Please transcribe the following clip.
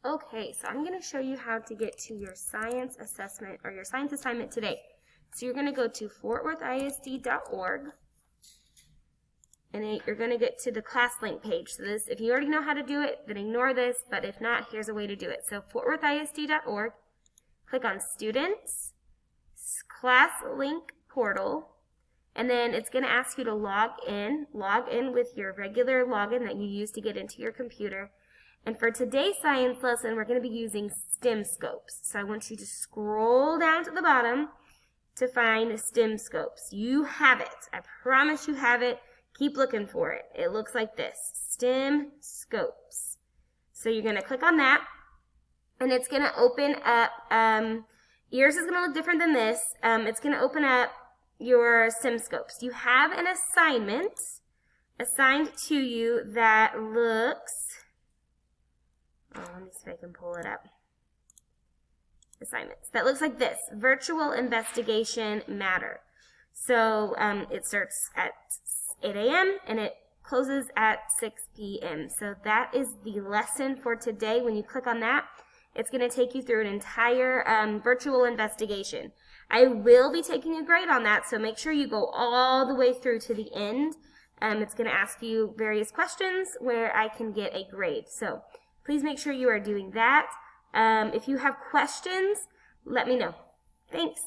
Okay, so I'm going to show you how to get to your science assessment or your science assignment today. So you're going to go to fortworthisd.org and you're going to get to the class link page. So this, if you already know how to do it, then ignore this, but if not, here's a way to do it. So fortworthisd.org, click on Students, Class Link Portal, and then it's going to ask you to log in with your regular login that you use to get into your computer. And for today's science lesson, we're going to be using STEM scopes. So I want you to scroll down to the bottom to find STEM scopes. You have it. I promise you have it. Keep looking for it. It looks like this, STEM scopes. So you're going to click on that, and it's going to open up, yours is going to look different than this. It's going to open up your STEM scopes. You have an assignment assigned to you that looks, let me see if I can pull it up. Assignments. That looks like this. Virtual investigation matter. So it starts at 8 a.m. and it closes at 6 p.m. So that is the lesson for today. When you click on that, it's going to take you through an entire virtual investigation. I will be taking a grade on that, so make sure you go all the way through to the end. It's going to ask you various questions where I can get a grade. So please make sure you are doing that. If you have questions, let me know. Thanks.